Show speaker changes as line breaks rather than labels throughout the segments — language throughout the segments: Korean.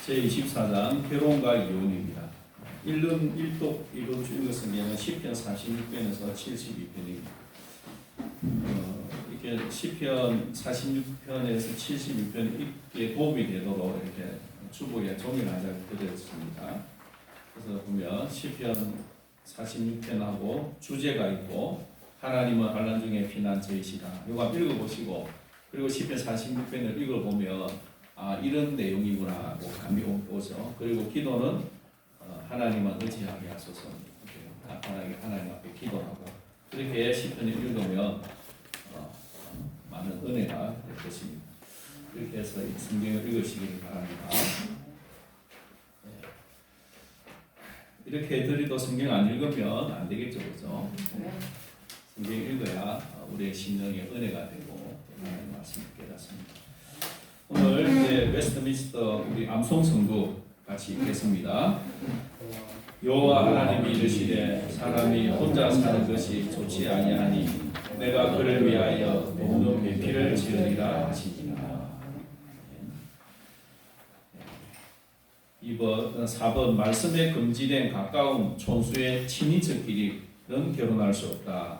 제24장 결혼과 이혼입니다. 1독 읽은 성경은 10편 46편에서 72편입니다. 이렇게 10편 46편에서 76편 읽기에 도움이 되도록 이렇게 주보에 종이를 한 장 드렸습니다. 그래서 보면 10편 46편하고 주제가 있고 하나님은 환난 중에 피난 저이시다. 이거 한번 읽어보시고 그리고 10편 46편을 읽어보면 이런 내용이구나 하고 감이 오죠. 그리고 기도는 하나님은 의지하게 하소서. 하나님 앞에 기도하고 그렇게 10편을 읽으면 많은 은혜가 될 것입니다. 그렇게 해서 성경을 읽으시길 바랍니다. 이렇게 해드리도 성경 안 읽으면 안 되겠죠, 그렇죠? 성경 읽어야 우리의 심령에 은혜가 되고 하나님의 말씀을 깨닫습니다. 오늘 이제 웨스트민스터 우리 암송 성구 같이 읽겠습니다. 여호와 하나님이 이르시되 사람이 혼자 사는 것이 좋지 아니하니 내가 그를 위하여 없는 배필을 지으리라 하시니라. 4번 말씀에 금지된 가까움 촌수의 친인척끼리는 결혼할 수 없다.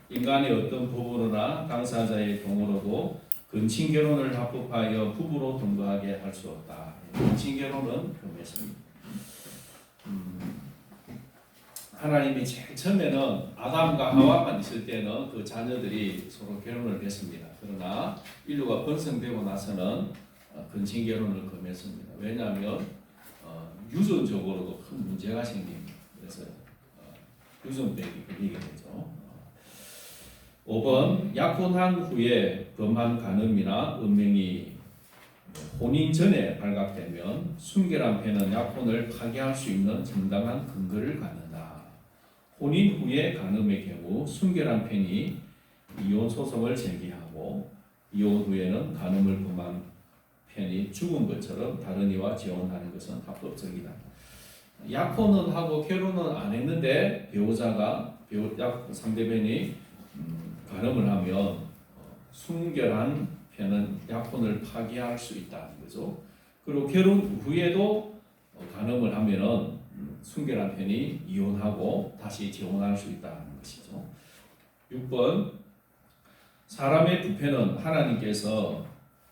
인간의 어떤 부부로나 당사자의 동으로도 근친 결혼을 합법하여 부부로 동거하게 할 수 없다. 근친 결혼은 금했습니다. 하나님이 제일 처음에는 아담과 하와만 있을 때는 그 자녀들이 서로 결혼을 했습니다. 그러나 인류가 번성되고 나서는 근친 결혼을 금했습니다. 왜냐하면 유전적으로도 큰 문제가 생깁니다. 그래서 유전백이 걸리게 되죠. 5번 약혼한 후에 범한 간음이나 음행이 혼인 전에 발각되면 순결한 패는 약혼을 파기할 수 있는 정당한 근거를 갖는다. 혼인 후에 간음의 경우 순결한 패이 이혼 소송을 제기하고 이혼 후에는 간음을 범한 편이 죽은 것처럼 다른 이와 재혼하는 것은 합법적이다. 약혼은 하고 결혼은 안 했는데 배우자가 상대편이 간음을 하면 순결한 편은 약혼을 파기할 수 있다는 거죠. 그리고 결혼 후에도 간음을 하면은 순결한 편이 이혼하고 다시 재혼할 수 있다는 것이죠. 6번 사람의 부패는 하나님께서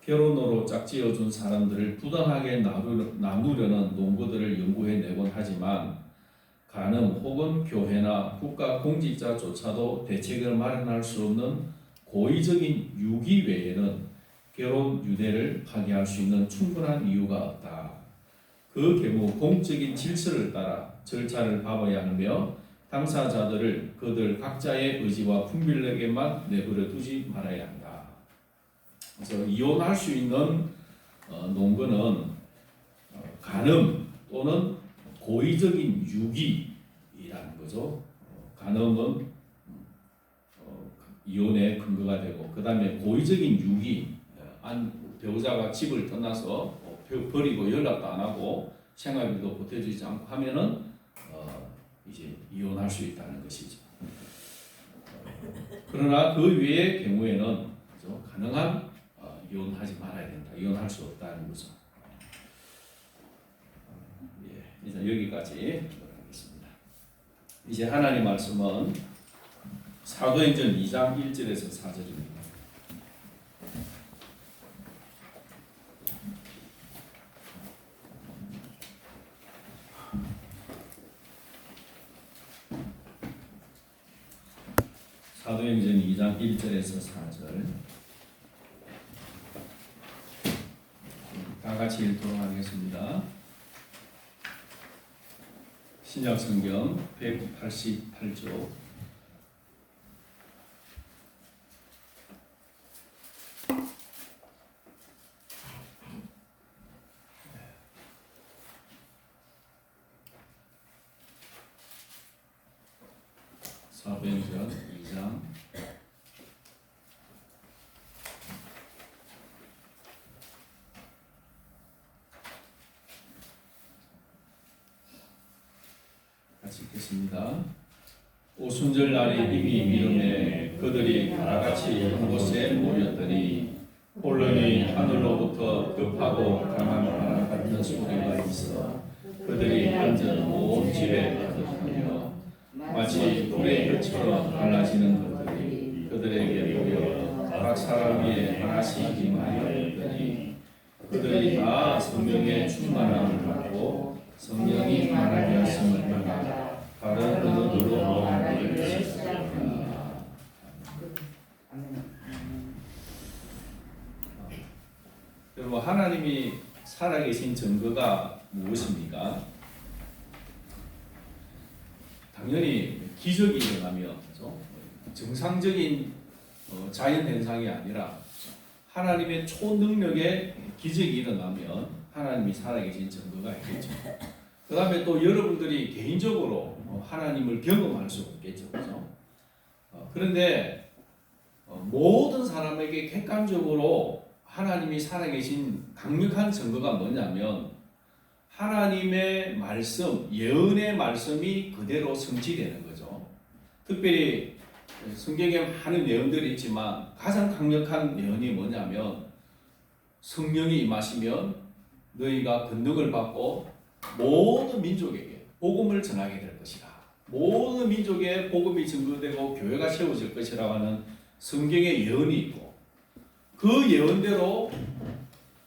결혼으로 짝지어 준 사람들을 부당하게 나누려는 농구들을 연구해 내곤 하지만 간음 혹은 교회나 국가 공직자조차도 대책을 마련할 수 없는 고의적인 유기 외에는 결혼 유대를 파기할 수 있는 충분한 이유가 없다. 그 경우 공적인 질서를 따라 절차를 밟아야 하며 당사자들을 그들 각자의 의지와 분별력에만 내버려 두지 말아야 한다. 그래서 이혼할 수 있는 농거는 간음 또는 고의적인 유기이라는 거죠. 간음은 이혼의 근거가 되고 그 다음에 고의적인 유기 배우자가 집을 떠나서 버리고 연락도 안 하고 생활비도 보태주지 않고 하면은 이제 이혼할 수 있다는 것이죠. 그러나 그 외의 경우에는 그죠? 가능한 이혼하지 말아야 된다. 이혼할 수 없다는 거죠. 이제 여기까지 하겠습니다. 이제 하나님 말씀은 사도행전 2장 1절에서 4절입니다. 사도행전 2장 1절에서 4절 다 같이 읽도록 하겠습니다. 신약성경 188조 사도행전 2장 같이 읽겠습니다. 오순절 날이 이미 이름에 그들이 다같이 한 곳에 모였더니 혼란이 하늘로부터 급하고 강한 바람 같은 소리가 있어 그들이 앉은 온 집에 가득하며 마치 불의 혀처럼 갈라지는 것들이 그들에게 보여 각 사람 위에 하나씩 임하였더니 그들이 다 성령의 충만함을 받고 성령이 말하게 하심을 따라 다른 언어로 말하기를 시작하였다. 여러분, 하나님이 살아계신 증거가 무엇입니까? 당연히 기적이 일어나면 정상적인 자연 현상이 아니라 하나님의 초능력의 기적이 일어나면 하나님이 살아계신 증거가 있겠죠. 그 다음에 또 여러분들이 개인적으로 하나님을 경험할 수 없겠죠. 그렇죠? 그런데 모든 사람에게 객관적으로 하나님이 살아계신 강력한 증거가 뭐냐면 하나님의 말씀, 예언의 말씀이 그대로 성취되는 거죠. 특별히 성경에 많은 예언들이 있지만 가장 강력한 예언이 뭐냐면 성령이 임하시면 너희가 권능을 받고 모든 민족에게 복음을 전하게 될 것이다. 모든 민족에 복음이 증거되고 교회가 세워질 것이라고 하는 성경의 예언이 있고 그 예언대로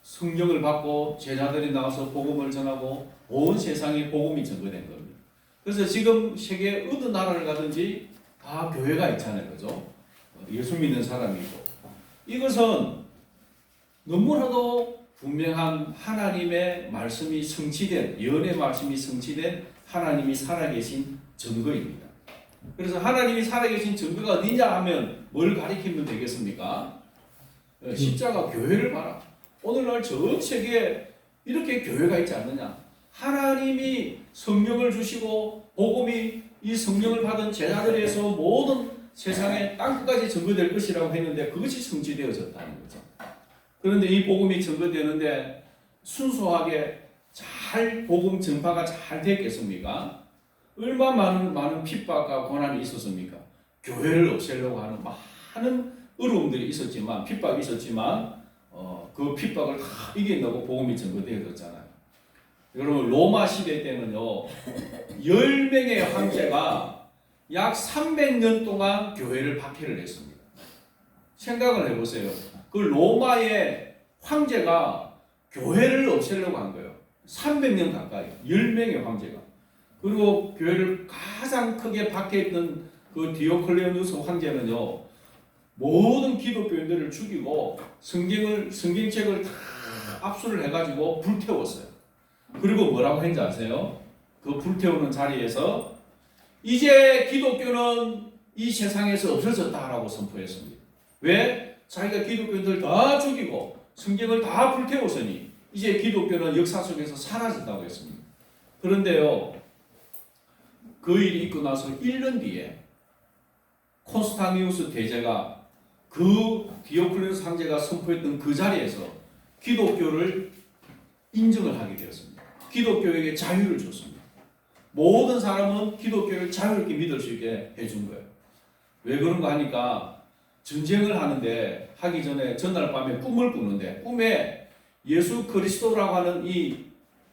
성령을 받고 제자들이 나와서 복음을 전하고 온 세상에 복음이 증거된 겁니다. 그래서 지금 세계 어느 나라를 가든지 다 교회가 있잖아요. 그죠? 예수 믿는 사람이 있고. 이것은 너무나도 분명한 하나님의 말씀이 성취된, 예언의 말씀이 성취된 하나님이 살아계신 증거입니다. 그래서 하나님이 살아계신 증거가 어디냐 하면 뭘 가리키면 되겠습니까? 십자가 교회를 봐라. 오늘날 전 세계에 이렇게 교회가 있지 않느냐. 하나님이 성령을 주시고 복음이 이 성령을 받은 제자들에서 모든 세상에 땅끝까지 증거될 것이라고 했는데 그것이 성취되어졌다는 거죠. 그런데 이 복음이 증거되는데 순수하게 잘 복음 전파가 잘 됐겠습니까? 얼마나 많은 핍박과 고난이 있었습니까? 교회를 없애려고 하는 많은 어려움들이 있었지만 핍박이 있었지만 그 핍박을 다 이겨내고 복음이 증거되어졌잖아요. 여러분 로마 시대 때는요 10명의 황제가 약 300년 동안 교회를 박해를 했습니다. 생각을 해보세요. 그 로마의 황제가 교회를 없애려고 한 거예요. 300년 가까이 10명의 황제가. 그리고 교회를 가장 크게 박해했던 그 디오클레오누스 황제는요 모든 기독교인들을 죽이고 성경책을 다 압수를 해가지고 불태웠어요. 그리고 뭐라고 했는지 아세요? 그 불태우는 자리에서 이제 기독교는 이 세상에서 없어졌다라고 선포했습니다. 왜? 자기가 기독교인들 다 죽이고 성경을 다 불태웠으니 이제 기독교는 역사 속에서 사라졌다고 했습니다. 그런데요, 그 일이 있고 나서 1년 뒤에 콘스탄티누스 대제가 그 디오클레누스 황제가 선포했던 그 자리에서 기독교를 인정을 하게 되었습니다. 기독교에게 자유를 줬습니다. 모든 사람은 기독교를 자유롭게 믿을 수 있게 해준 거예요. 왜 그런가 하니까 전쟁을 하는데 하기 전에 전날 밤에 꿈을 꾸는데 꿈에 예수 그리스도라고 하는 이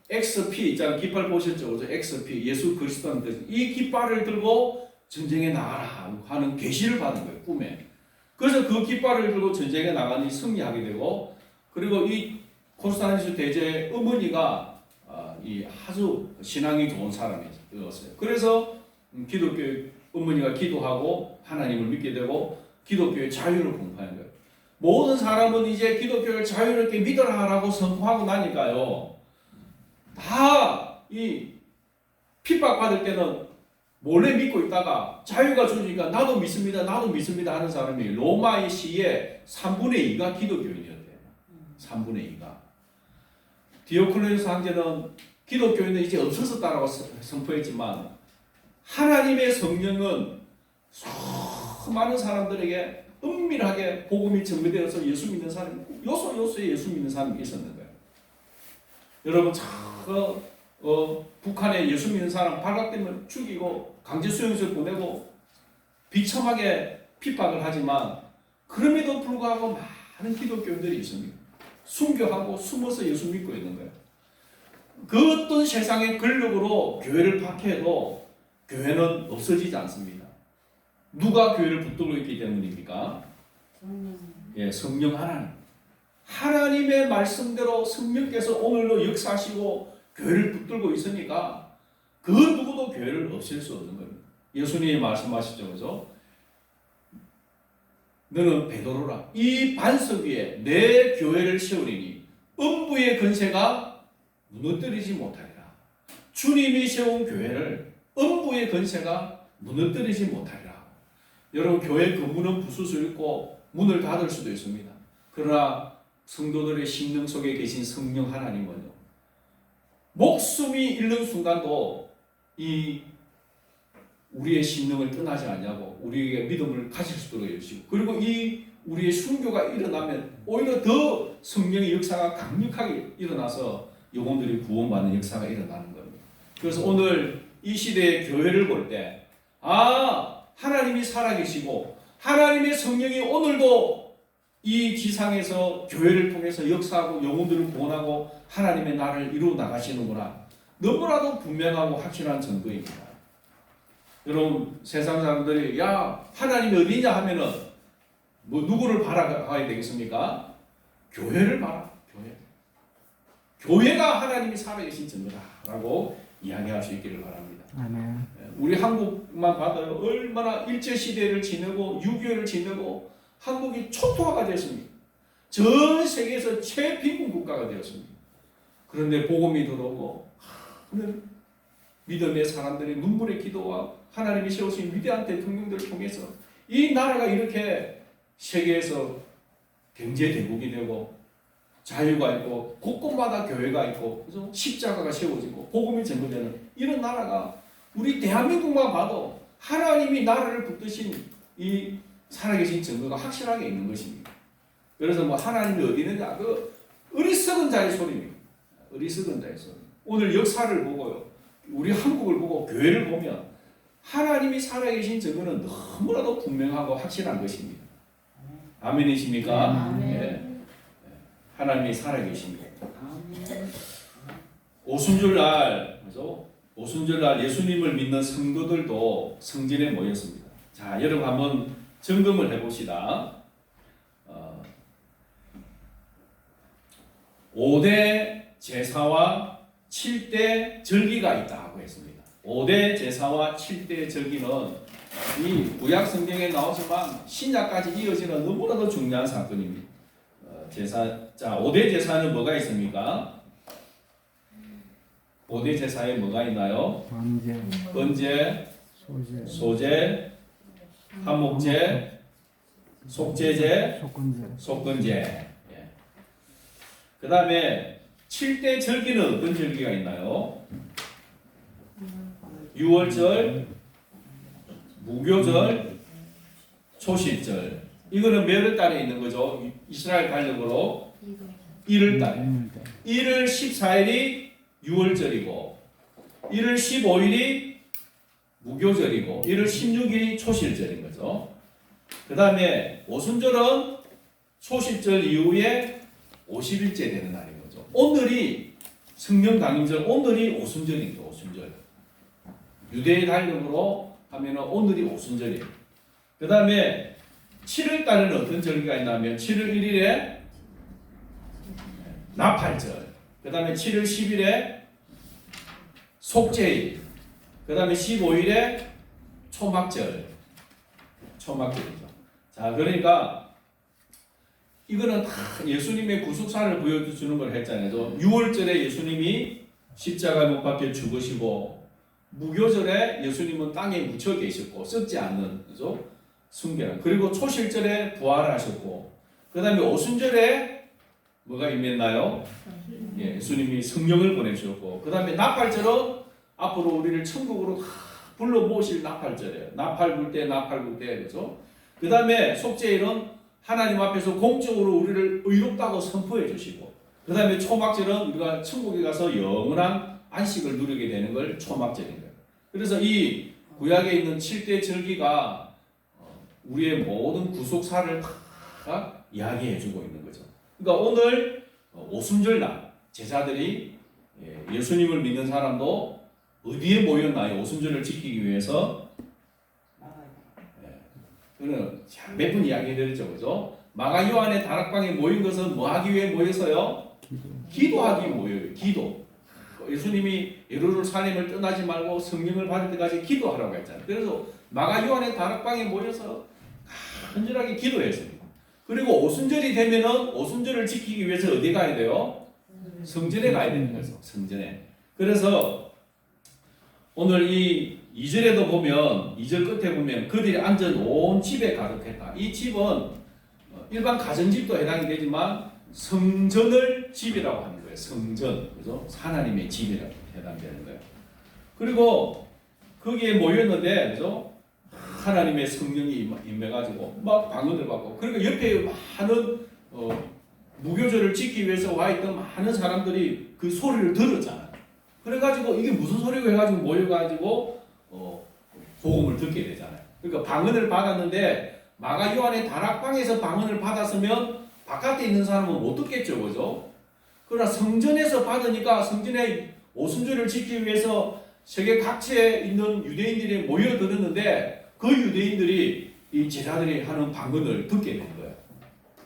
XP 있잖아요. 깃발 보셨죠? 그죠? XP 예수 그리스도라는 뜻. 이 깃발을 들고 전쟁에 나가라 하는 계시를 받은 거예요. 꿈에. 그래서 그 깃발을 들고 전쟁에 나가니 승리하게 되고 그리고 이 콘스탄티누스 대제의 어머니가 이 아주 신앙이 좋은 사람이었어요. 그래서 기독교 어머니가 기도하고 하나님을 믿게 되고 기독교의 자유를 공포하는 거예요. 모든 사람은 이제 기독교를 자유롭게 믿어라라고 선포하고 나니까요. 다 이 핍박받을 때는 몰래 믿고 있다가 자유가 주니까 나도 믿습니다. 나도 믿습니다 하는 사람이 로마의 시의 3분의 2가 기독교인이었대요. 3분의 2가. 디오클레누스 황제는 기독교인은 이제 없어졌다라고 선포했지만 하나님의 성령은 수많은 사람들에게 은밀하게 복음이 전개되어서 예수 믿는 사람이 요소요소에 예수 믿는 사람이 있었는 거예요. 여러분 북한에 예수 믿는 사람 발각되면 죽이고 강제 수용소에 보내고 비참하게 핍박을 하지만 그럼에도 불구하고 많은 기독교인들이 있습니다. 순교하고 숨어서 예수 믿고 있는 거예요. 그 어떤 세상의 권력으로 교회를 박해해도 교회는 없어지지 않습니다. 누가 교회를 붙들고 있기 때문입니까? 예, 성령 하나님. 하나님의 말씀대로 성령께서 오늘도 역사하시고 교회를 붙들고 있으니까 그 누구도 교회를 없앨 수 없는 겁니다. 예수님이 말씀하시죠, 그죠? 너는 베드로라. 이 반석 위에 내 교회를 세우리니 음부의 권세가 무너뜨리지 못하리라. 주님이 세운 교회를 음부의 권세가 무너뜨리지 못하리라. 여러분, 교회 건물은 부술 수 있고 문을 닫을 수도 있습니다. 그러나 성도들의 심령 속에 계신 성령 하나님은요, 목숨이 잃는 순간도 이 우리의 심령을 떠나지 않냐고 우리에게 믿음을 가질 수 있도록 해주시고, 그리고 이 우리의 순교가 일어나면 오히려 더 성령의 역사가 강력하게 일어나서 영혼들이 구원받는 역사가 일어나는 겁니다. 그래서 오늘 이 시대의 교회를 볼 때, 하나님이 살아계시고 하나님의 성령이 오늘도 이 지상에서 교회를 통해서 역사하고 영혼들을 구원하고 하나님의 나라를 이루어 나가시는구나, 너무나도 분명하고 확실한 증거입니다. 여러분, 세상 사람들이 하나님이 어디냐 하면은 누구를 바라봐야 되겠습니까? 교회를 봐라. 교회가 하나님이 살아계신 증거다라고 이야기할 수 있기를 바랍니다.
아멘.
우리 한국만 봐도 얼마나 일제시대를 지내고 6.25를 지내고 한국이 초토화가 되었습니다. 전 세계에서 최빈군 국가가 되었습니다. 그런데 복음이 들어오고 믿음의 사람들의 눈물의 기도와 하나님이 세우신 위대한 대통령들을 통해서 이 나라가 이렇게 세계에서 경제대국이 되고 자유가 있고 곳곳마다 교회가 있고 그래서 십자가가 세워지고 복음이 전거되는 이런 나라가 우리 대한민국만 봐도 하나님이 나라를 붙드신 이 살아계신 증거가 확실하게 있는 것입니다. 그래서 하나님이 어디 있느냐, 그 어리석은 자의 소리입니다. 어리석은 자의 소리. 오늘 역사를 보고요, 우리 한국을 보고 교회를 보면 하나님이 살아계신 증거는 너무나도 분명하고 확실한 것입니다. 아멘이십니까?
아멘.
네. 하나님이 살아계십니다. 오순절날, 그죠? 오순절날 예수님을 믿는 성도들도 성전에 모였습니다. 자, 여러분 한번 점검을 해봅시다. 5대 제사와 7대 절기가 있다고 했습니다. 5대 제사와 7대 절기는 이 구약 성경에 나오지만 신약까지 이어지는 너무나도 중요한 사건입니다. 자, 5대 제사는 뭐가 있습니까? 5대 제사에 뭐가 있나요? 번제, 소제, 한목제, 속죄제, 속건제. 그 다음에 7대 절기는 어떤 절기가 있나요? 유월절, 무교절, 초실절. 이거는 몇 월 달에 있는 거죠? 이스라엘 달력으로 1월 달에. 1월 14일이 유월절이고 1월 15일이 무교절이고 1월 16일이 초실절인 거죠. 그 다음에 오순절은 초실절 이후에 50일째 되는 날인 거죠. 오늘이 성령강림절, 오늘이 오순절입니다. 오순절. 유대의 달력으로 하면 오늘이 오순절이에요. 그 다음에 7월 달에는 어떤 절기가 있냐면 7월 1일에 나팔절, 그 다음에 7월 10일에 속죄일, 그 다음에 15일에 초막절이죠. 자, 그러니까 이거는 다 예수님의 구속사를 보여주는 걸 했잖아요. 6월절에 예수님이 십자가에 못 박혀 죽으시고, 무교절에 예수님은 땅에 묻혀 계셨고 썩지 않는, 그죠? 순결한. 그리고 초실절에 부활하셨고, 그 다음에 오순절에 뭐가 임했나요? 예수님이 성령을 보내주셨고, 그 다음에 나팔절은 앞으로 우리를 천국으로 불러 모실 나팔절이에요. 나팔 불 때, 그죠? 그 다음에 속죄일은 하나님 앞에서 공적으로 우리를 의롭다고 선포해 주시고, 그 다음에 초막절은 우리가 천국에 가서 영원한 안식을 누리게 되는 걸 초막절인 거예요. 그래서 이 구약에 있는 7대 절기가 우리의 모든 구속사를 다 이야기해주고 있는 거죠. 그러니까 오늘 오순절날 제자들이 예수님을 믿는 사람도 어디에 모였나요? 오순절을 지키기 위해서. 그는 몇 분 이야기해드렸죠, 그죠? 마가 요한의 다락방에 모인 것은 뭐 하기 위해 모여서요? 기도하기 위해 모여요. 기도. 예수님이 예루살렘을 떠나지 말고 성령을 받을 때까지 기도하라고 했잖아요. 그래서 마가 요한의 다락방에 모여서 간절하게 기도했습니다. 그리고 오순절이 되면은 오순절을 지키기 위해서 어디 가야 돼요? 성전에 가야 되는 거죠. 성전에. 그래서 오늘 이 2절에도 보면 2절 끝에 보면 그들이 앉은 온 집에 가득했다. 이 집은 일반 가정집도 해당이 되지만 성전을 집이라고 하는 거예요. 성전. 그죠? 하나님의 집이라고 해당되는 거예요. 그리고 거기에 모였는데 그죠? 하나님의 성령이 임해가지고 막 방언을 받고 그리고 옆에 많은 무교절을 지키기 위해서 와 있던 많은 사람들이 그 소리를 들었잖아요. 그래가지고 이게 무슨 소리고 해가지고 모여가지고 복음을 듣게 되잖아요. 그러니까 방언을 받았는데 마가 요한의 다락방에서 방언을 받았으면 바깥에 있는 사람은 못 듣겠죠, 그죠? 그러나 성전에서 받으니까 성전에 오순절을 지키기 위해서 세계 각지에 있는 유대인들이 모여들었는데 그 유대인들이 이 제자들이 하는 방언을 듣게 된 거예요.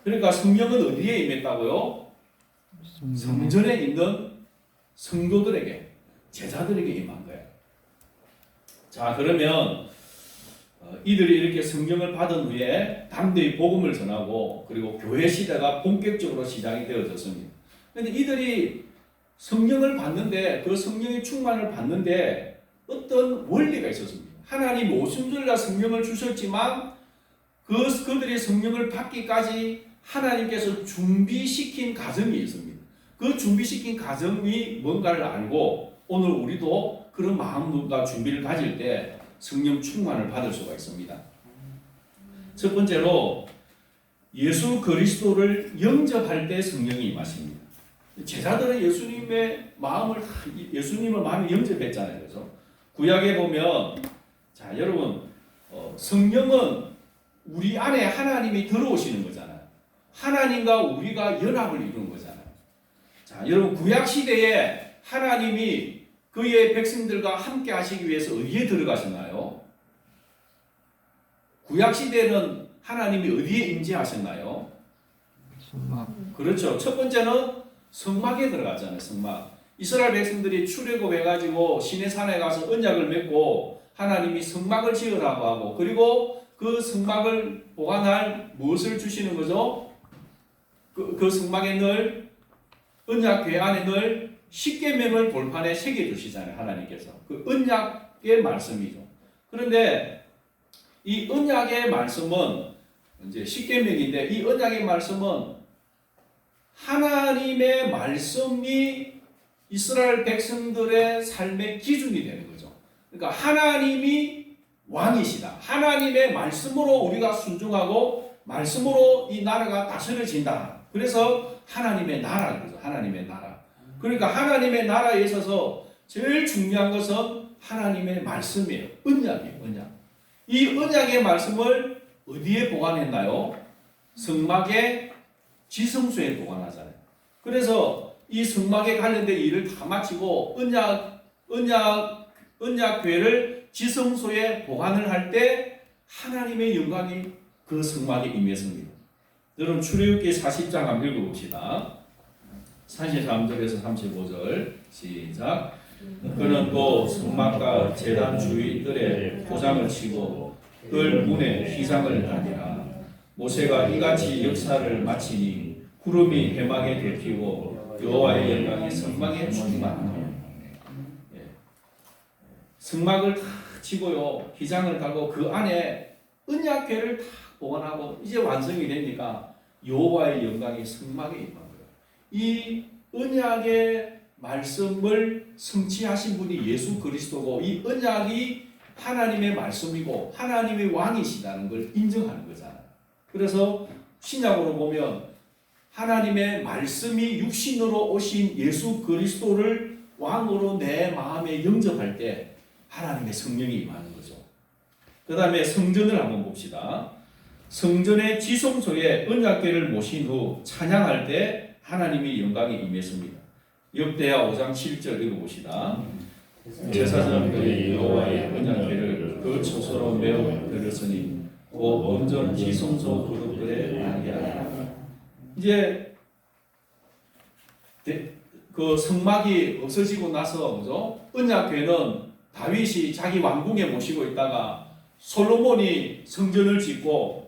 그러니까 성령은 어디에 임했다고요? 성전에 있는 성도들에게, 제자들에게 임한 거예요. 자, 그러면 이들이 이렇게 성령을 받은 후에 담대히 복음을 전하고 그리고 교회 시대가 본격적으로 시작이 되어졌습니다. 그런데 이들이 성령을 받는데 그 성령의 충만을 받는데 어떤 원리가 있었습니다. 하나님 오순절날 성령을 주셨지만 그들이 성령을 받기까지 하나님께서 준비시킨 과정이 있습니다. 그 준비시킨 과정이 뭔가를 알고 오늘 우리도 그런 마음과 준비를 가질 때 성령 충만을 받을 수가 있습니다. 첫 번째로 예수 그리스도를 영접할 때 성령이 임하십니다. 제자들은 예수님의 마음을 예수님을 마음에 영접했잖아요. 그래서 구약에 보면 자 여러분 성령은 우리 안에 하나님이 들어오시는 거잖아요. 하나님과 우리가 연합을 이루는 거잖아요. 자 여러분 구약 시대에 하나님이 그의 백성들과 함께 하시기 위해서 어디에 들어가셨나요? 구약 시대에는 하나님이 어디에 임재하셨나요? 성막. 그렇죠. 첫 번째는 성막에 들어갔잖아요. 성막. 이스라엘 백성들이 출애굽해가지고 시내산에 가서 언약을 맺고 하나님이 성막을 지으라고 하고 그리고 그 성막을 보관할 무엇을 주시는 거죠? 그 성막에 늘 언약궤 안에 늘 십계명을 돌판에 새겨주시잖아요. 하나님께서. 그 언약의 말씀이죠. 그런데 이 언약의 말씀은 이제 십계명인데 이 언약의 말씀은 하나님의 말씀이 이스라엘 백성들의 삶의 기준이 되는 거죠. 그러니까 하나님이 왕이시다. 하나님의 말씀으로 우리가 순종하고 말씀으로 이 나라가 다스려진다. 그래서 하나님의 나라인 거죠. 하나님의 나라. 그러니까 하나님의 나라에 있어서 제일 중요한 것은 하나님의 말씀이에요. 언약이에요. 언약. 이 언약의 말씀을 어디에 보관했나요? 성막의 지성소에 보관하잖아요. 그래서 이 성막에 관련된 일을 다 마치고 언약궤를 지성소에 보관을 할 때 하나님의 영광이 그 성막에 임했습니다. 여러분 출애굽기 40장 한번 읽어봅시다. 43절에서 35절 시작. 그는 또 성막과 제단 주위들에 도장을 치고 뜰 문에 휘장을 다니라. 모세가 이같이 역사를 마치니 구름이 해막에 덮이고 여호와의 영광이 성막에 충만하노라. 성막을 다 치고요 휘장을 달고 그 안에 언약궤를 다 보관하고 이제 완성이 되니까 여호와의 영광이 성막에 임한 거예요. 이 언약의 말씀을 성취하신 분이 예수 그리스도고 이 언약이 하나님의 말씀이고 하나님의 왕이시다는 걸 인정하는 거잖아요. 그래서 신약으로 보면 하나님의 말씀이 육신으로 오신 예수 그리스도를 왕으로 내 마음에 영접할 때 하나님의 성령이 임하는 거죠. 그 다음에 성전을 한번 봅시다. 성전의 지성소에 언약궤를 모신 후 찬양할 때 하나님의 영광이 임했습니다. 역대하 5장 7절 읽어봅시다. 제사장들이 여호와의 언약궤를 그 처소로 메어 들었으니 곧 온전 지성소 그릇들에 나게 하라. 이제 그 성막이 없어지고 나서 그죠? 언약궤는 다윗이 자기 왕궁에 모시고 있다가 솔로몬이 성전을 짓고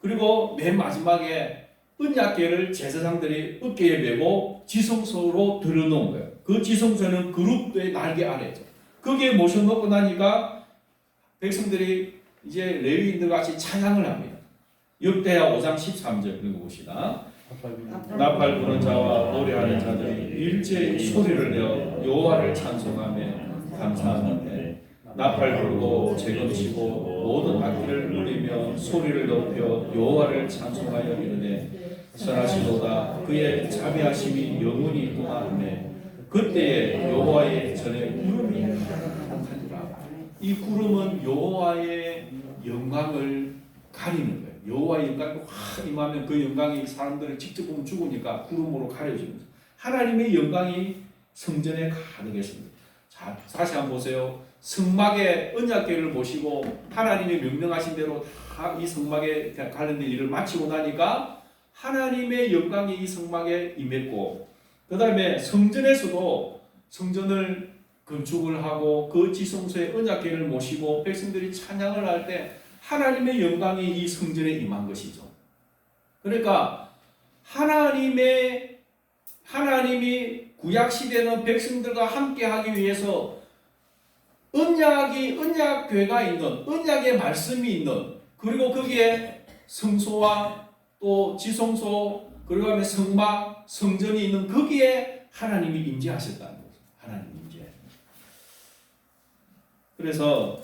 그리고 맨 마지막에 언약궤를 제사장들이 어깨에 메고 지성소로 들어놓은 거예요. 그 지성소는 그룹의 날개 아래죠. 거기에 모셔놓고 나니까 백성들이 이제 레위인들 같이 찬양을 합니다. 역대하 5장 13절 읽어봅시다. 나팔 부는 자와 노래하는 자들이 일제히 소리를 내어 여호와를 찬송하며 감사하는데 나팔 불고 재금치고 모든 악기를 누리며 소리를 높여 여호와를 찬송하여 이르되 선하시도다 그의 자비하심이 영원히 있도하네. 그때에 여호와의 전에 구름이 나타나니라. 이 구름은 여호와의 영광을 가리는 거예요. 여호와의 영광이 확 임하면 그 영광이 사람들을 직접 보면 죽으니까 구름으로 가려지는 거죠. 하나님의 영광이 성전에 가득했습니다. 자, 다시 한번 보세요. 성막에 언약궤를 모시고 하나님의 명령하신 대로 다 이 성막에 관련된 일을 마치고 나니까 하나님의 영광이 이 성막에 임했고, 그 다음에 성전에서도 성전을 건축을 하고 그 지성소에 언약궤를 모시고 백성들이 찬양을 할 때 하나님의 영광이 이 성전에 임한 것이죠. 그러니까 하나님이 구약 시대는 백성들과 함께하기 위해서 언약궤가 있는 언약의 말씀이 있는 그리고 거기에 성소와 또 지성소 그리고 성막 성전이 있는 거기에 하나님이 임재하셨다는 거죠. 하나님 임재. 그래서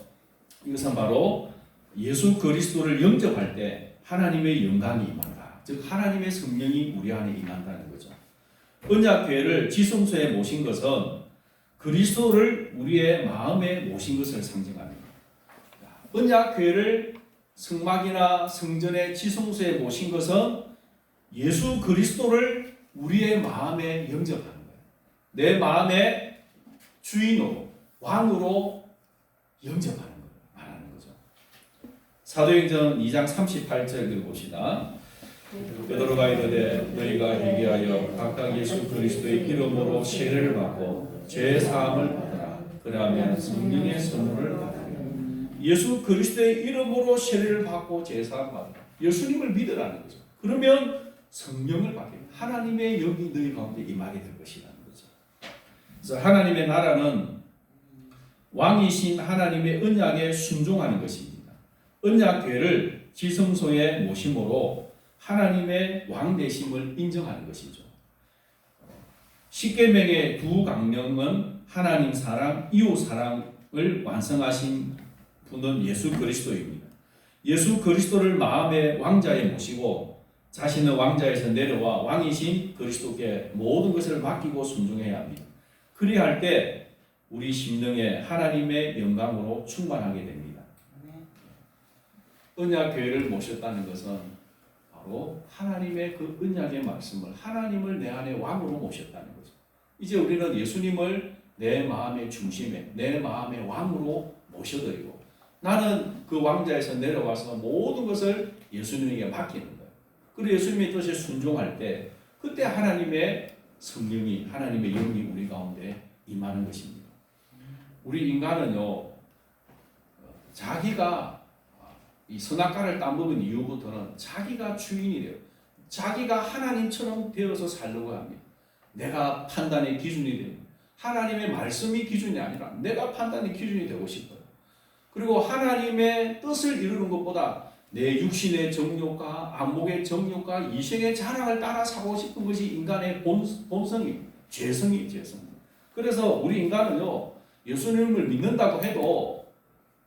이것은 바로 예수 그리스도를 영접할 때 하나님의 영광이 임한다. 즉 하나님의 성령이 우리 안에 임한다는 거죠. 언약궤를 지성소에 모신 것은 그리스도를 우리의 마음에 모신 것을 상징합니다. 언약궤를 성막이나 성전의 지성소에 모신 것은 예수 그리스도를 우리의 마음에 영접하는 거예요. 내 마음의 주인으로 왕으로 영접하는 거예요. 말하는 거죠. 사도행전 2장 38절 읽어봅시다. 베드로가 이르되 너희가 회개하여 각각 예수 그리스도의 이름으로 세례를 받고 죄 사함을 받으라. 그러면 성령의 선물을 받으라. 예수 그리스도의 이름으로 세례를 받고 죄 사함을 받으라. 예수님을 믿으라는 거죠. 그러면 성령을 받게 됩니다. 하나님의 영이 너희 가운데 임하게 될 것이라는 거죠. 그래서 하나님의 나라는 왕이신 하나님의 언약에 순종하는 것입니다. 언약궤를 지성소에 모심으로 하나님의 왕 되심을 인정하는 것이죠. 십계명의 두 강령은 하나님 사랑, 이웃 사랑을 완성하신 분은 예수 그리스도입니다. 예수 그리스도를 마음의 왕자에 모시고 자신은 왕자에서 내려와 왕이신 그리스도께 모든 것을 맡기고 순종해야 합니다. 그리할 때 우리 심령에 하나님의 영광으로 충만하게 됩니다. 언약궤를 모셨다는 것은 바로 하나님의 그 언약의 말씀을 하나님을 내 안에 왕으로 모셨다는 거죠. 이제 우리는 예수님을 내 마음의 중심에 내 마음의 왕으로 모셔드리고 나는 그 왕자에서 내려와서 모든 것을 예수님에게 맡기는 거예요. 그리고 예수님의 뜻에 순종할 때 그때 하나님의 성령이 하나님의 영이 우리 가운데 임하는 것입니다. 우리 인간은요 자기가 이 선악과를 따먹은 이후부터는 자기가 주인이 돼요. 자기가 하나님처럼 되어서 살려고 합니다. 내가 판단의 기준이 됩니다. 하나님의 말씀이 기준이 아니라 내가 판단의 기준이 되고 싶어요. 그리고 하나님의 뜻을 이루는 것보다 내 육신의 정욕과 안목의 정욕과 이생의 자랑을 따라 사고 싶은 것이 인간의 본성이 죄성이. 그래서 우리 인간은요 예수님을 믿는다고 해도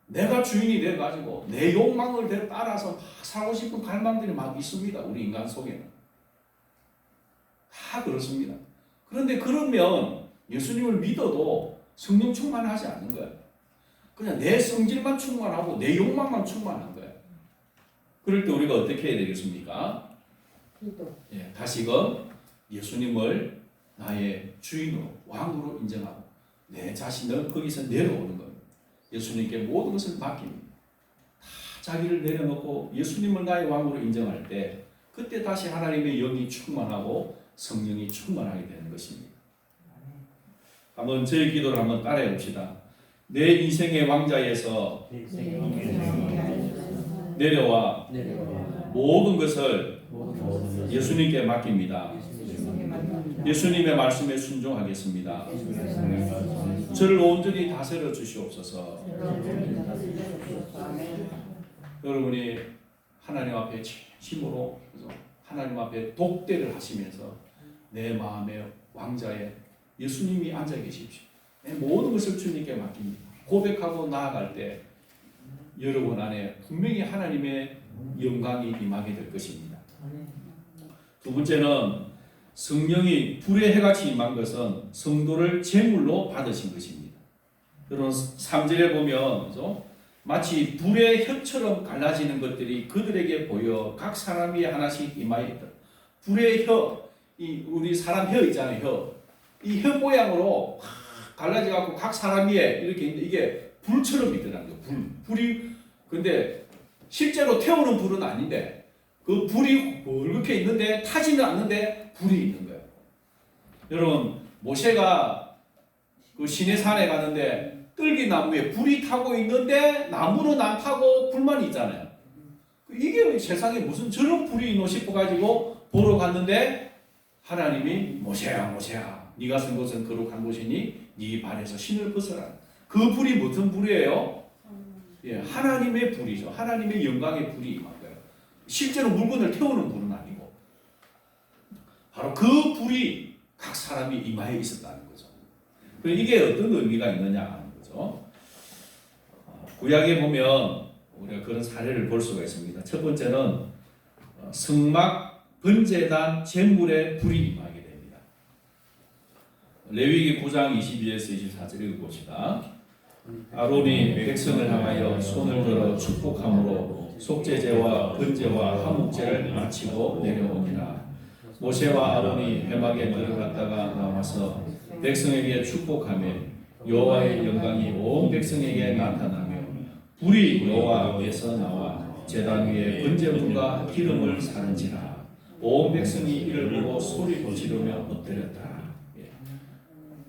내가 주인이 돼가지고 내 욕망을 따라서 막 사고 싶은 갈망들이 막 있습니다. 우리 인간 속에는 다 그렇습니다. 그런데 그러면 예수님을 믿어도 성령 충만하지 않는 거예요. 그냥 내 성질만 충만하고 내 욕망만 충만한 거예요. 그럴 때 우리가 어떻게 해야 되겠습니까? 예, 다시금 예수님을 나의 주인으로 왕으로 인정하고 내 자신을 거기서 내려오는 겁니다. 예수님께 모든 것을 맡깁니다. 다 자기를 내려놓고 예수님을 나의 왕으로 인정할 때 그때 다시 하나님의 영이 충만하고 성령이 충만하게 되는 것입니다. 한번 저희 기도를 한번 따라해 봅시다. 내 인생의 왕좌에서 내려와 모든 것을 예수님께 맡깁니다. 예수님의 말씀에 순종하겠습니다. 저를 온전히 다스려 주시옵소서. 여러분이 하나님 앞에 진심으로 하나님 앞에 독대를 하시면서 내 마음의 왕좌에 예수님이 앉아 계십시오. 내 모든 것을 주님께 맡깁니다. 고백하고 나아갈 때 여러분 안에 분명히 하나님의 영광이 임하게 될 것입니다. 두 번째는 성령이 불의 해같이 임한 것은 성도를 제물로 받으신 것입니다. 여러분 3절에 보면 그죠? 마치 불의 혀처럼 갈라지는 것들이 그들에게 보여 각 사람 위에 하나씩 임하였다. 불의 혀, 이 우리 사람 혀 있잖아요. 혀. 이 혀 모양으로 갈라져 갖고 각 사람 위에 이렇게 있는데 이게 불처럼 있더라는 거예요. 불이 근데 실제로 태우는 불은 아닌데 그 불이 이렇게 있는데 타지는 않는데 불이 있는 거예요. 여러분 모세가 그 시내산에 가는데 뜰기나무에 불이 타고 있는데 나무는 안 타고 불만 있잖아요. 이게 세상에 무슨 저런 불이 있노 싶어가지고 보러 갔는데 하나님이 모세야 모세야 네가 쓴 곳은 거룩한 곳이니 네 발에서 신을 벗어라. 그 불이 무슨 불이에요? 예, 하나님의 불이죠. 하나님의 영광의 불이 임한 거예요. 실제로 물건을 태우는 불은 아니고 바로 그 불이 각 사람이 임하에 있었다는 거죠. 이게 어떤 의미가 있느냐 하는 거죠. 구약에 보면 우리가 그런 사례를 볼 수가 있습니다. 첫 번째는 성막 번제단 제물에 불이 임하게 됩니다. 레위기 9장 22에서 24절 읽어봅시다. 아론이 백성을 향하여 손을 들어 축복함으로 속죄제와 번제와 화목제를 마치고 내려오니라. 모세와 아론이 회막에 들어갔다가 나와서 백성에게 축복하며 여호와의 영광이 온 백성에게 나타나며 불이 여호와 앞에서 나와 제단 위에 번제물과 기름을 사는지라. 온 백성이 이를 보고 소리로 지르며 엎드렸다. 예.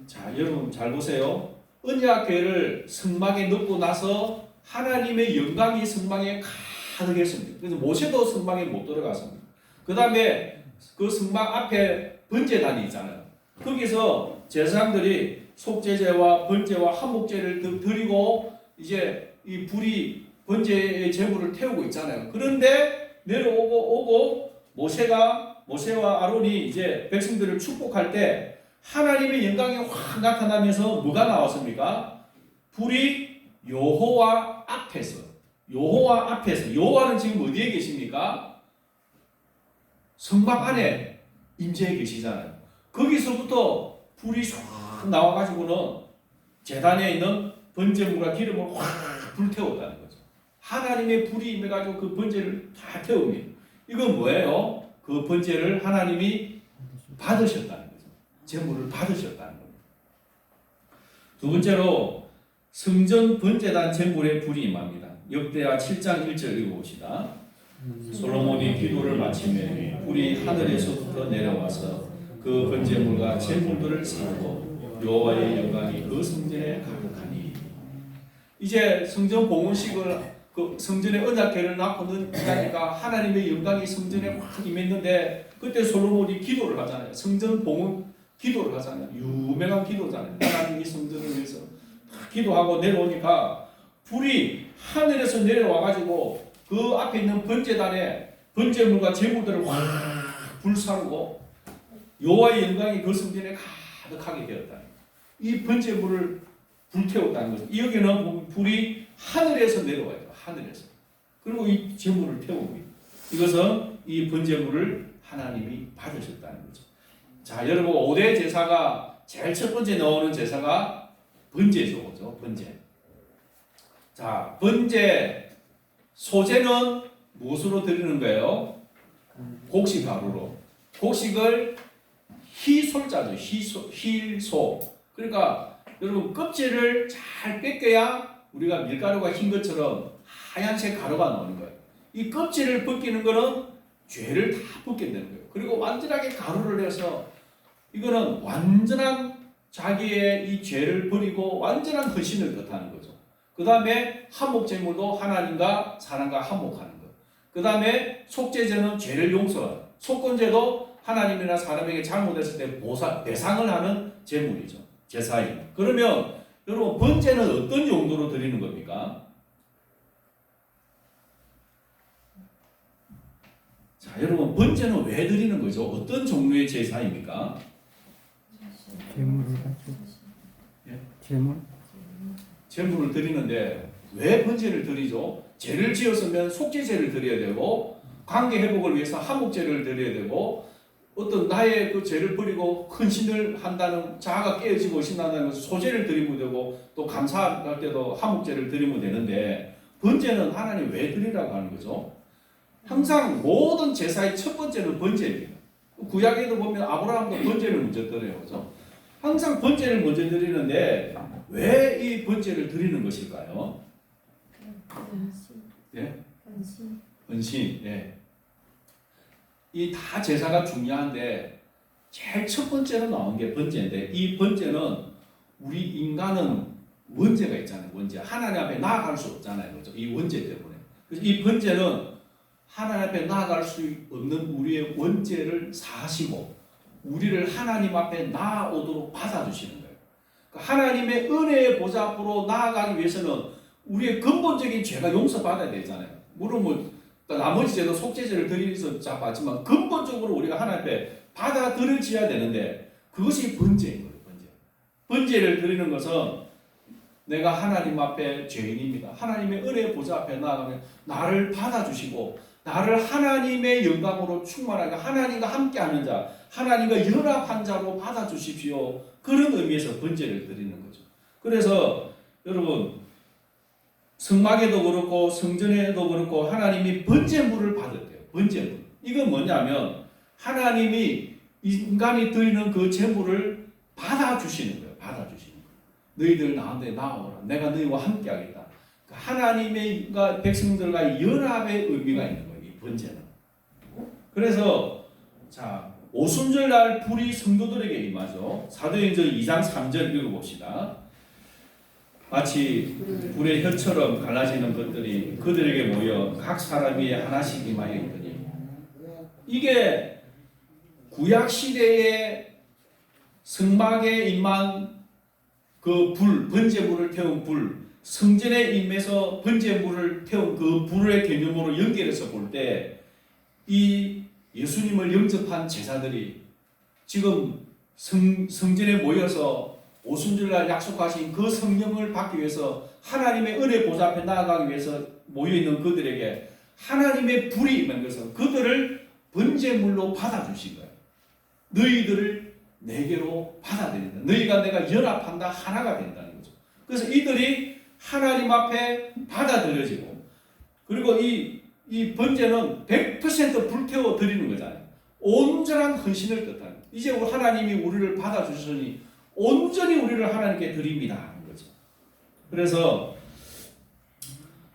자, 여러분 잘 보세요. 언약궤를 성막에 넣고 나서 하나님의 영광이 성막에 가득했습니다. 그래서 모세도 성막에 못 들어갔습니다. 그 다음에 그 성막 앞에 번제단이 있잖아요. 거기서 제사장들이 속죄제와 번제와 화목제를 드리고 이제 이 불이 번제의 제물을 태우고 있잖아요. 그런데 내려오고 모세와 아론이 이제 백성들을 축복할 때 하나님의 영광이 확 나타나면서 뭐가 나왔습니까? 불이 여호와 앞에서 여호와는 지금 어디에 계십니까? 성막 안에 임재해 계시잖아요. 거기서부터 불이 쫙 나와가지고는 제단에 있는 번제물과 기름을 확 불태웠다는 거죠. 하나님의 불이 임해가지고 그 번제를 다 태웁니다. 이건 뭐예요? 그 번제를 하나님이 받으셨다는 거죠. 제물을 받으셨다는 겁니다. 두 번째로 성전 번제단 제물의 불이 임합니다. 역대하 7장 1절 읽어봅시다. 솔로몬이 기도를 마치며 불이 하늘에서부터 내려와서 그 번제물과 제물들을 사르고 여호와의 영광이 그 성전에 가득하니. 이제 성전 봉헌식을 그 성전에 언약궤를 낳고는 하니까 하나님의 영광이 성전에 확 임했는데 그때 솔로몬이 기도를 하잖아요. 성전 봉헌 기도를 하잖아요. 유명한 기도잖아요. 하나님이 성전을 위해서 기도하고 내려오니까 불이 하늘에서 내려와가지고 그 앞에 있는 번제단에 번제물과 제물들을 확 불사르고 여호와의 영광이 그 성전에 가득하게 되었다. 이 번제물을 불태웠다는 거죠. 여기는 불이 하늘에서 내려와요. 하늘에서. 그리고 이 제물을 태웁니다. 이것은 이 번제물을 하나님이 받으셨다는 거죠. 자, 여러분 5대 제사가 제일 첫 번째 나오는 제사가 번제죠. 그죠? 번제. 자, 번제 소제는 무엇으로 드리는 거예요? 곡식 가루로. 곡식을 희솔자죠. 희소. 그러니까 여러분 껍질을 잘 뺏겨야 우리가 밀가루가 흰 것처럼 하얀색 가루가 나오는 거예요. 이 껍질을 벗기는 거는 죄를 다 벗게 되는 거예요. 그리고 완전하게 가루를 내서 이거는 완전한 자기의 이 죄를 버리고 완전한 헌신을 뜻하는 거죠. 그 다음에 한목제물도 하나님과 사람과 한목하는 것. 그 다음에 속죄제는 죄를 용서하는. 속건제도 하나님이나 사람에게 잘못했을 때 배상을 하는 제물이죠. 제사임. 그러면 여러분 번제는 어떤 용도로 드리는 겁니까? 자, 여러분 번제는 왜 드리는 거죠? 어떤 종류의 제사입니까?
재물을 가지고.
예?
재물.
제물을 드리는데 왜 번제를 드리죠? 죄를 지었으면 속죄제를 드려야 되고 관계 회복을 위해서 한목제를 드려야 되고 어떤 나의 그 죄를 버리고 헌신을 한다는 자아가 깨어지고 신난다는 것을 소제를 드리면 되고 또 감사할 때도 한목제를 드리면 되는데 번제는 하나님 왜 드리라고 하는 거죠? 항상 모든 제사의 첫 번째는 번제입니다. 구약에도 보면 아브라함도 번제를 먼저 드려요. 그죠? 항상 번제를 먼저 드리는데 왜 이 번제를 드리는 것일까요? 예? 헌신. 예. 이 다 제사가 중요한데 제일 첫 번째로 나온 게 번제인데 이 번제는 우리 인간은 원죄가 있잖아요. 원죄. 하나님 앞에 나아갈 수 없잖아요. 그죠? 이 원죄 때문에. 그래서 이 번제는 하나님 앞에 나아갈 수 없는 우리의 원죄를 사하시고 우리를 하나님 앞에 나아오도록 받아주시는 거예요. 그러니까 하나님의 은혜의 보좌 앞으로 나아가기 위해서는 우리의 근본적인 죄가 용서받아야 되잖아요. 물론 뭐 나머지 죄도 속죄제를 드리면서 잡았지만 근본적으로 우리가 하나님 앞에 받아들여져야 되는데 그것이 번제인 거예요. 번제. 번제를 드리는 것은 내가 하나님 앞에 죄인입니다. 하나님의 은혜의 보좌 앞에 나아가면 나를 받아주시고 나를 하나님의 영광으로 충만하게 하나님과 함께하는 자, 하나님과 연합한 자로 받아주십시오. 그런 의미에서 번제를 드리는 거죠. 그래서 여러분 성막에도 그렇고 성전에도 그렇고 하나님이 번제물을 받았대요. 번제물. 이건 뭐냐면 하나님이 인간이 드리는 그 제물을 받아주시는 거예요. 받아주시는 거예요. 너희들 나한테 나오라. 내가 너희와 함께하겠다. 하나님의 백성들과 연합의 의미가 있는 거예요. 이 번제는. 그래서 자 오순절날 불이 성도들에게 임하죠. 사도행전 2장 3절 읽어봅시다. 마치 불의 혀처럼 갈라지는 것들이 그들에게 모여 각 사람 위에 하나씩 임하여 있더니 이게 구약시대의 성막에 임한 그 불, 번제물을 태운 불, 성전에 임해서 번제물을 태운 그 불의 개념으로 연결해서 볼 때 이 예수님을 영접한 제사들이 지금 성전에 모여서 오순절날 약속하신 그 성령을 받기 위해서 하나님의 은혜 보좌 앞에 나아가기 위해서 모여있는 그들에게 하나님의 불이 임한 것은 그들을 번제물로 받아주신 거예요. 너희들을 내게로 받아들인다. 너희가 내가 연합한다. 하나가 된다는 거죠. 그래서 이들이 하나님 앞에 받아들여지고 그리고 이 번제는 100% 불태워 드리는 거잖아요. 온전한 헌신을 뜻하는 이제 하나님이 우리를 받아주시니 온전히 우리를 하나님께 드립니다 하는 거죠. 그래서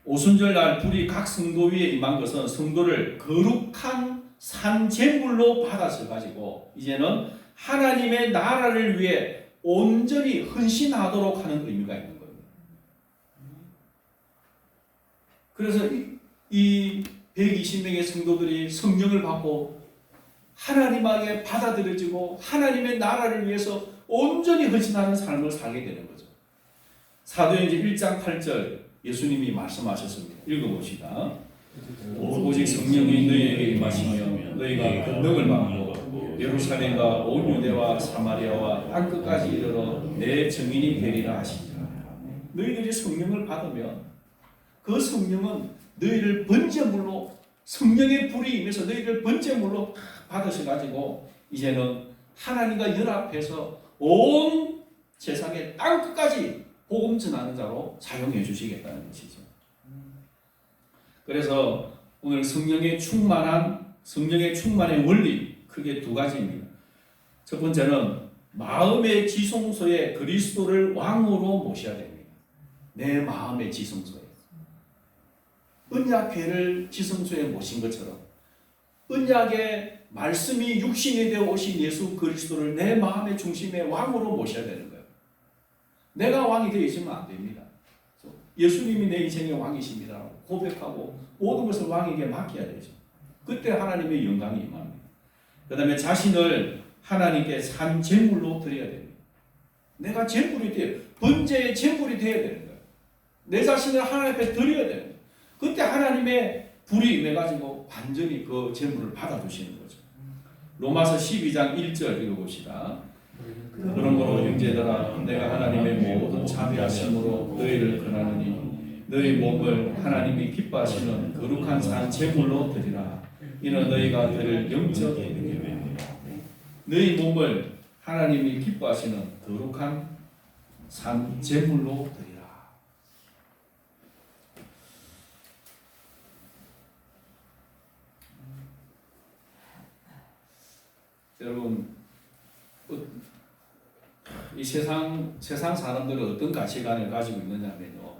오순절날 불이 각 성도 위에 임한 것은 성도를 거룩한 산제물로 받아서 가지고 이제는 하나님의 나라를 위해 온전히 헌신하도록 하는 의미가 있는 겁니다. 그래서 이 120명의 성도들이 성령을 받고 하나님에게 받아들여지고 하나님의 나라를 위해서 온전히 헌신하는 삶을 살게 되는 거죠. 사도행전 1장 8절 예수님이 말씀하셨습니다. 읽어봅시다. 오직 성령이 너희에게 임하시며 너희가 권능을 받고 예루살렘과 온 유대와 사마리아와 땅끝까지 이르러 내 증인이 되리라 하시니라. 너희들이 성령을 받으면 그 성령은 너희를 번제물로 성령의 불이 임해서 너희를 번제물로 받으셔가지고 이제는 하나님과 연합해서 온 세상의 땅끝까지 복음 전하는 자로 사용해 주시겠다는 것이죠. 그래서 오늘 성령의 충만의 원리 크게 두 가지입니다. 첫 번째는 마음의 지성소에 그리스도를 왕으로 모셔야 됩니다. 내 마음의 지성소에. 언약궤를 지성소에 모신 것처럼 언약의 말씀이 육신이 되어 오신 예수 그리스도를 내 마음의 중심에 왕으로 모셔야 되는 거예요. 내가 왕이 되어 있으면 안 됩니다. 예수님이 내 인생의 왕이십니다. 고백하고 모든 것을 왕에게 맡겨야 되죠. 그때 하나님의 영광이 임합니다. 그 다음에 자신을 하나님께 산 제물로 드려야 됩니다. 내가 제물이 돼요. 번제의 제물이 되어야 되는 거예요. 내 자신을 하나님 앞에 드려야 되는 거예요. 그때 하나님의 불이 임해가지고 완전히 그 제물을 받아주시는 거죠. 로마서 12장 1절 읽어봅시다. 그러므로 형제들아 내가 하나님의 모든 자비하심으로 너희를 권하노니 너희 몸을 하나님이 기뻐하시는 거룩한 산 제물로 드리라. 이는 너희가 드릴 영적 예배니라. 너희 몸을 하나님이 기뻐하시는 거룩한 산 제물로 드리라. 여러분, 이 세상 사람들은 어떤 가치관을 가지고 있느냐면요,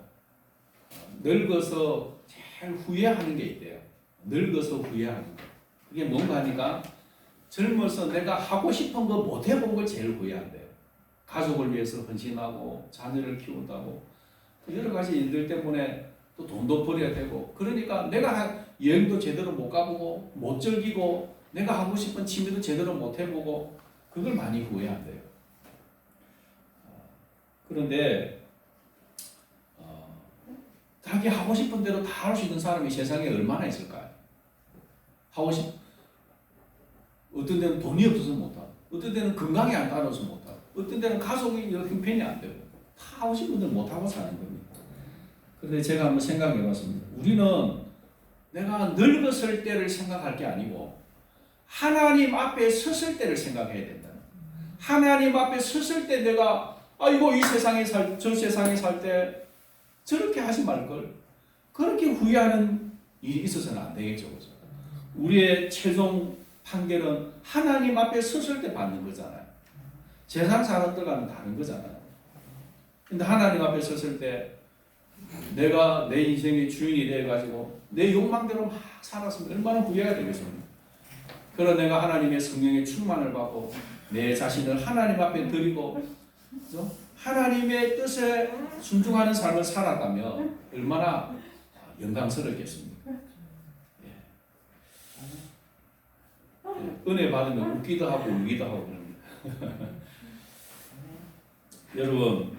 늙어서 제일 후회하는 게 있대요. 늙어서 후회하는 거. 그게 뭔가 하니까 젊어서 내가 하고 싶은 거 못 해본 걸 제일 후회한대요. 가족을 위해서 헌신하고 자녀를 키운다고 여러 가지 일들 때문에 또 돈도 벌여야 되고, 그러니까 내가 여행도 제대로 못 가보고 못 즐기고 내가 하고 싶은 취미도 제대로 못 해보고 그걸 많이 후회한대요. 그런데 자기 하고 싶은 대로 다 할 수 있는 사람이 세상에 얼마나 있을까요? 어떤 데는 돈이 없어서 못하고, 어떤 데는 건강이 안 따라서 못하고, 어떤 데는 가족이 형편이 안 되고, 다 하고 싶은 대로 못하고 사는 겁니다. 그런데 제가 한번 생각해 봤습니다. 우리는 내가 늙었을 때를 생각할 게 아니고 하나님 앞에 섰을 때를 생각해야 된다. 하나님 앞에 섰을 때 내가 이 세상에 저 세상에 살 때 저렇게 하지 말걸. 그렇게 후회하는 일이 있어서는 안 되겠죠. 그죠? 우리의 최종 판결은 하나님 앞에 섰을 때 받는 거잖아요. 세상 사람들과는 다른 거잖아요. 근데 하나님 앞에 섰을 때 내가 내 인생의 주인이 돼가지고 내 욕망대로 막 살았으면 얼마나 후회가 되겠습니까? 그런 내가 하나님의 성령의 충만을 받고 내 자신을 하나님 앞에 드리고, 그죠? 하나님의 뜻에 순종하는 삶을 살았다면 얼마나 영광스럽겠습니까? 은혜 받으면 웃기도 하고 울기도 하고 그럽니다. 여러분,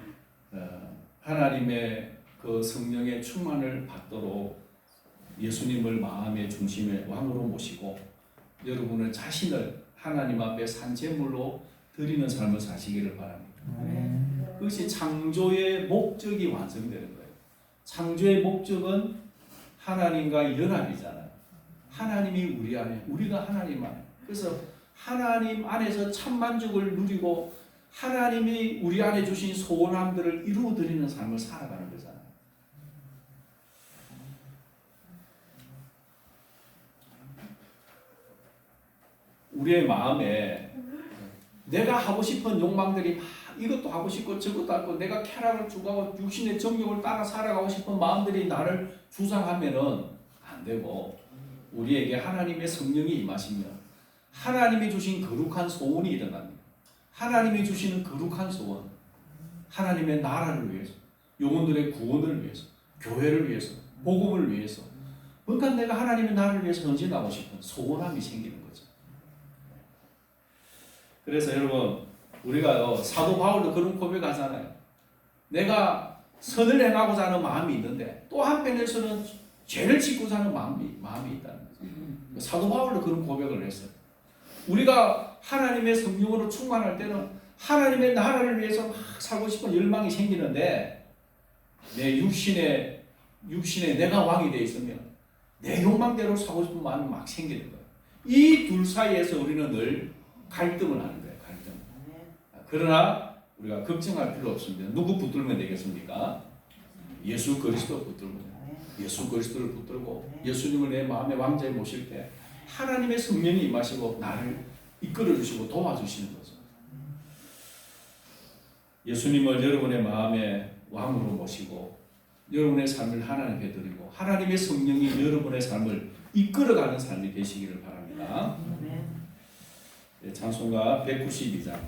하나님의 그 성령의 충만을 받도록 예수님을 마음의 중심에 왕으로 모시고 여러분의 자신을 하나님 앞에 산 제물로 드리는 삶을 사시기를 바랍니다. 그것이 창조의 목적이 완성되는 거예요. 창조의 목적은 하나님과 연합이잖아요. 하나님이 우리 안에, 우리가 하나님 안에. 그래서 하나님 안에서 참만족을 누리고 하나님이 우리 안에 주신 소원함들을 이루어드리는 삶을 살아가는 거잖아요. 우리의 마음에 내가 하고 싶은 욕망들이 막 이것도 하고 싶고 저것도 하고 내가 쾌락을 추구하고 육신의 정욕을 따라 살아가고 싶은 마음들이 나를 주장하면은 안 되고, 우리에게 하나님의 성령이 임하시면 하나님이 주신 거룩한 소원이 일어납니다. 하나님이 주시는 거룩한 소원, 하나님의 나라를 위해서, 영혼들의 구원을 위해서, 교회를 위해서, 복음을 위해서, 뭔가 내가 하나님의 나라를 위해서 헌신하고 싶은 소원함이 생기는 거죠. 그래서 여러분, 우리가 사도 바울도 그런 고백하잖아요. 내가 선을 행하고자 하는 마음이 있는데 또 한편에서는 죄를 짓고자 하는 마음이 있다는 거죠. 사도 바울도 그런 고백을 했어요. 우리가 하나님의 성령으로 충만할 때는 하나님의 나라를 위해서 막 살고 싶은 열망이 생기는데, 내 육신에 내가 왕이 되어 있으면 내 욕망대로 살고 싶은 마음이 막 생기는 거예요. 이 둘 사이에서 우리는 늘 갈등을 하는 거예요. 갈등. 그러나 우리가 걱정할 필요 없습니다. 누구 붙들면 되겠습니까? 예수 그리스도 붙들면 돼요. 예수 그리스도를 붙들고 예수님을 내 마음의 왕자에 모실 때 하나님의 성령이 임하시고 나를 이끌어 주시고 도와주시는 거죠. 예수님을 여러분의 마음의 왕으로 모시고 여러분의 삶을 하나님께 드리고 하나님의 성령이 여러분의 삶을 이끌어가는 삶이 되시기를 바랍니다. 네, 찬송가 192장